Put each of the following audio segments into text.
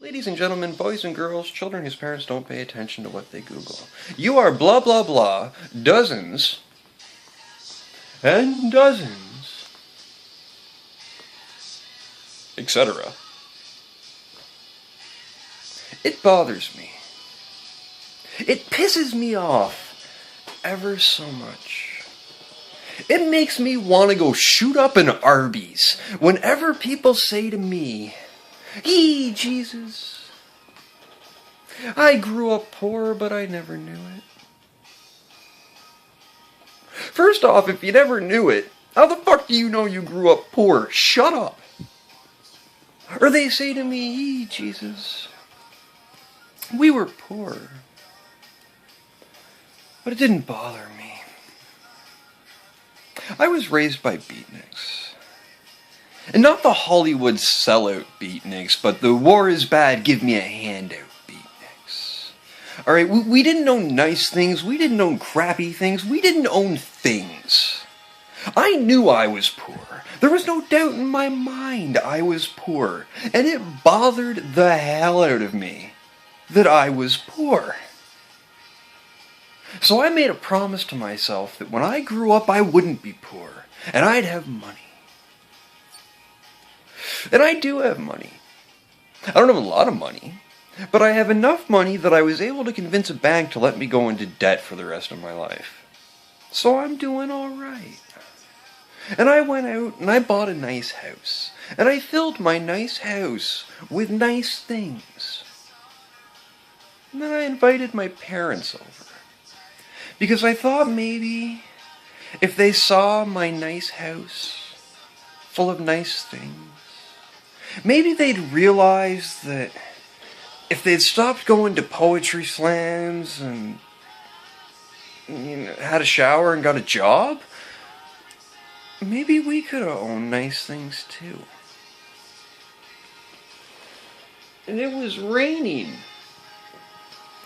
Ladies and gentlemen, boys and girls, children whose parents don't pay attention to what they Google. You are blah blah blah, dozens and dozens, etc. It bothers me. It pisses me off ever so much. It makes me want to go shoot up an Arby's whenever people say to me, "Jesus, I grew up poor, but I never knew it." First off, if you never knew it, how the fuck do you know you grew up poor? Shut up. Or they say to me, "Jesus, we were poor." But it didn't bother me. I was raised by beatniks. And not the Hollywood sellout beatniks, but the war is bad, give me a handout beatniks. Alright, we didn't own nice things, we didn't own crappy things, we didn't own things. I knew I was poor. There was no doubt in my mind I was poor. And it bothered the hell out of me that I was poor. So I made a promise to myself that when I grew up I wouldn't be poor, and I'd have money. And I do have money. I don't have a lot of money, but I have enough money that I was able to convince a bank to let me go into debt for the rest of my life. So I'm doing alright. And I went out and I bought a nice house. And I filled my nice house with nice things. And then I invited my parents over. Because I thought maybe if they saw my nice house full of nice things, maybe they'd realize that if they'd stopped going to poetry slams and had a shower and got a job, maybe we could have owned nice things too. And it was raining.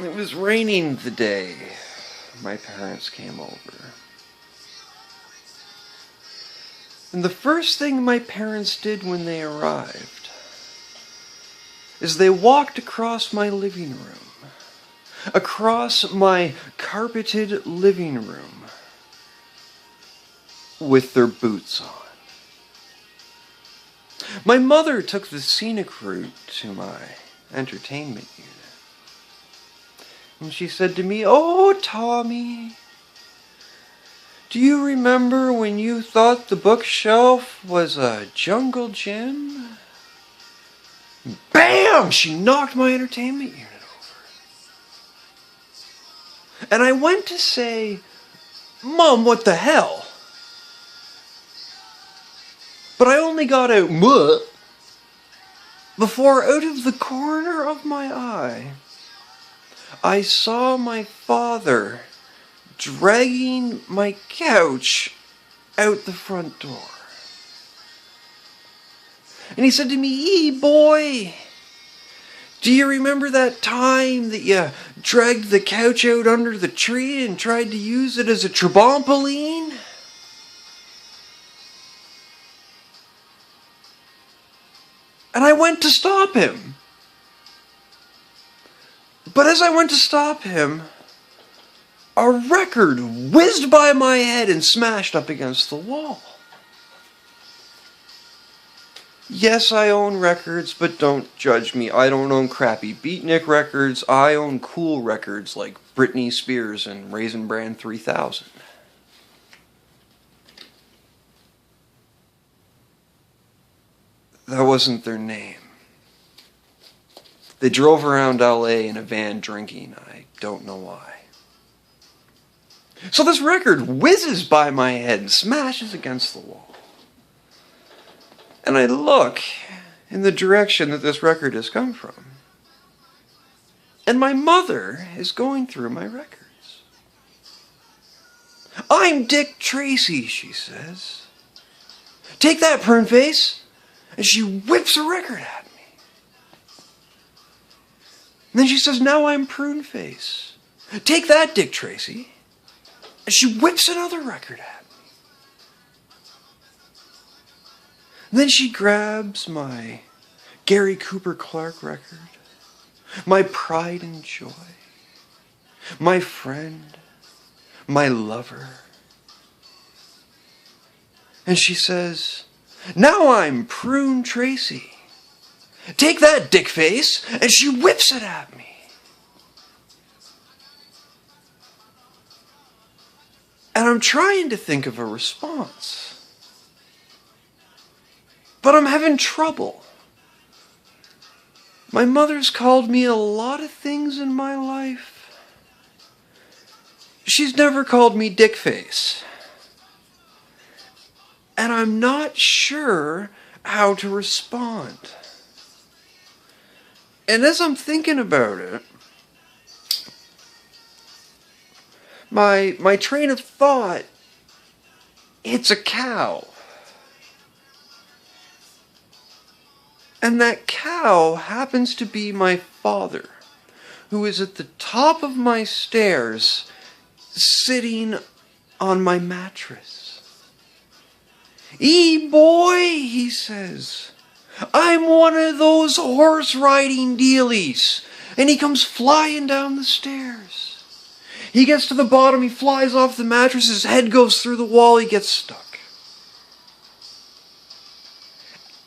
It was raining the day my parents came over. And the first thing my parents did when they arrived is they walked across my living room, across my carpeted living room, with their boots on. My mother took the scenic route to my entertainment unit. And she said to me, "Oh, Tommy, do you remember when you thought the bookshelf was a jungle gym?" Bam! She knocked my entertainment unit over. And I went to say, "Mom, what the hell?" But I only got out, "Muh," before out of the corner of my eye, I saw my father dragging my couch out the front door. And he said to me, "Ee, boy, do you remember that time that you dragged the couch out under the tree and tried to use it as a trampoline?" And I went to stop him. But as I went to stop him, a record whizzed by my head and smashed up against the wall. Yes, I own records, but don't judge me. I don't own crappy beatnik records. I own cool records like Britney Spears and Raisin Bran 3000. That wasn't their name. They drove around LA in a van drinking. I don't know why. So this record whizzes by my head and smashes against the wall. And I look in the direction that this record has come from. And my mother is going through my records. "I'm Dick Tracy," she says. "Take that, prune face." And she whips a record at me. And then she says, "Now I'm Prune Face. Take that, Dick Tracy." And she whips another record at me. And then she grabs my Gary Cooper Clarke record. my pride and joy, my friend, my lover. And she says, "Now I'm Prune Tracy. Take that, dick face," and she whips it at me. And I'm trying to think of a response. But I'm having trouble. My mother's called me a lot of things in my life. She's never called me dick face. And I'm not sure how to respond. And as I'm thinking about it, my train of thought hits a cow. And that cow happens to be my father, who is at the top of my stairs, sitting on my mattress. Boy," he says, "I'm one of those horse riding dealies." And he comes flying down the stairs. He gets to the bottom, he flies off the mattress, his head goes through the wall, he gets stuck.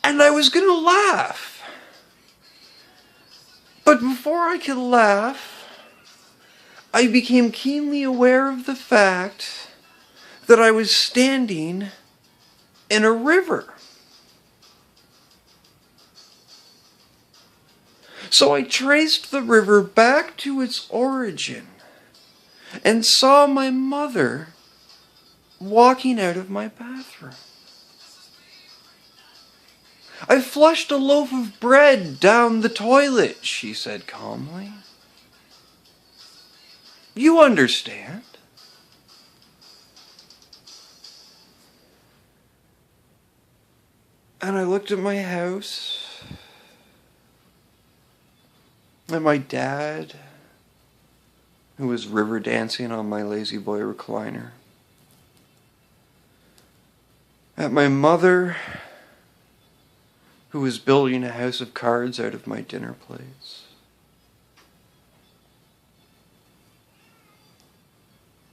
And I was going to laugh. But before I could laugh, I became keenly aware of the fact that I was standing in a river. So I traced the river back to its origin and saw my mother walking out of my bathroom. "I flushed a loaf of bread down the toilet," she said calmly. "You understand." And I looked at my house, at my dad, who was river dancing on my lazy boy recliner, at my mother, who was building a house of cards out of my dinner plates.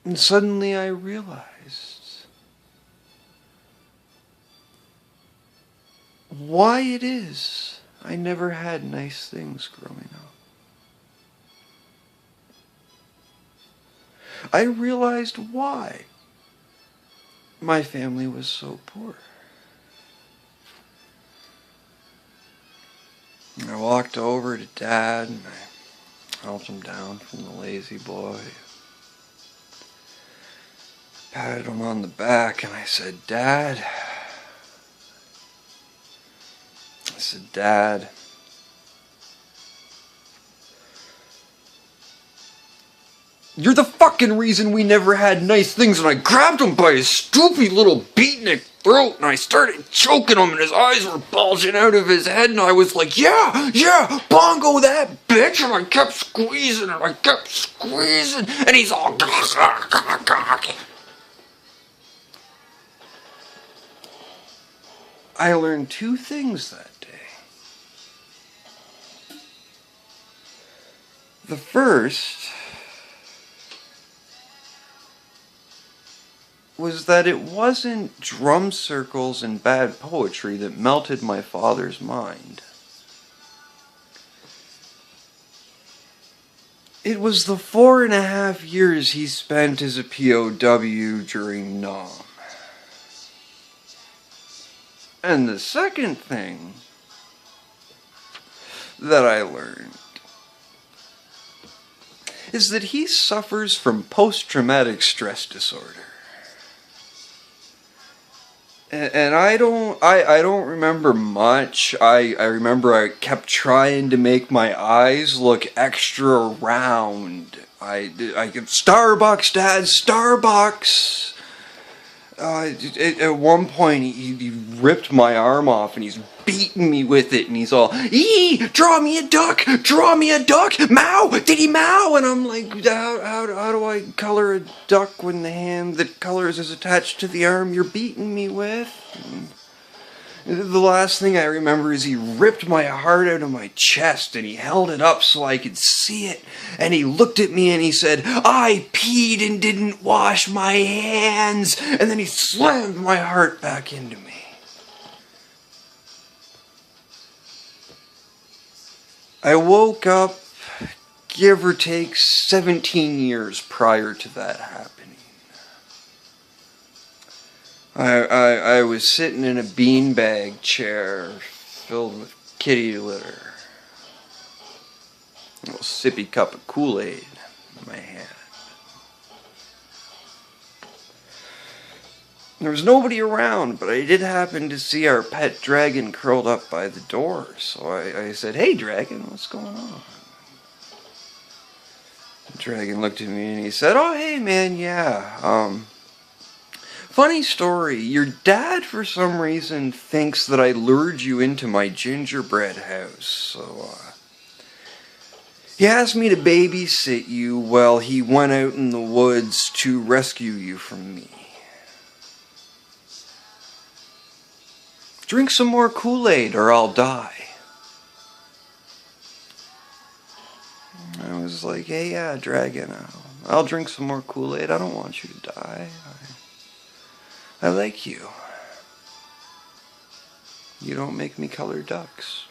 And suddenly I realized why it is I never had nice things growing up. I realized why my family was so poor. I walked over to Dad and I helped him down from the lazy boy. Patted him on the back and I said, Dad, you're the fucking reason we never had nice things. And I grabbed him by his stoopy little beatnik throat and I started choking him and his eyes were bulging out of his head and I was like, yeah, bongo that bitch. And I kept squeezing and he's all I learned two things that day. The first was that it wasn't drum circles and bad poetry that melted my father's mind. It was the 4.5 years he spent as a POW during Nam. And the second thing that I learned is that he suffers from post-traumatic stress disorder. And I don't remember much. I remember I kept trying to make my eyes look extra round. I get Starbucks, Dad, Starbucks. At one point, he ripped my arm off and he's beating me with it and he's all, draw me a duck, mow, did he mow? And I'm like, how do I color a duck when the hand that colors is attached to the arm you're beating me with? The last thing I remember is he ripped my heart out of my chest and he held it up so I could see it. And he looked at me and he said, "I peed and didn't wash my hands." And then he slammed my heart back into me. I woke up, give or take, 17 years prior to that happening. I was sitting in a beanbag chair filled with kitty litter. A little sippy cup of Kool-Aid in my hand. There was nobody around, but I did happen to see our pet dragon curled up by the door. So I said, "Hey dragon, what's going on?" The dragon looked at me and he said, "Oh hey man, yeah, funny story, your dad for some reason thinks that I lured you into my gingerbread house, so he asked me to babysit you while he went out in the woods to rescue you from me. Drink some more Kool-Aid or I'll die." I was like, "Hey, yeah, dragon, I'll drink some more Kool-Aid. I don't want you to die. I like you. You don't make me color ducks."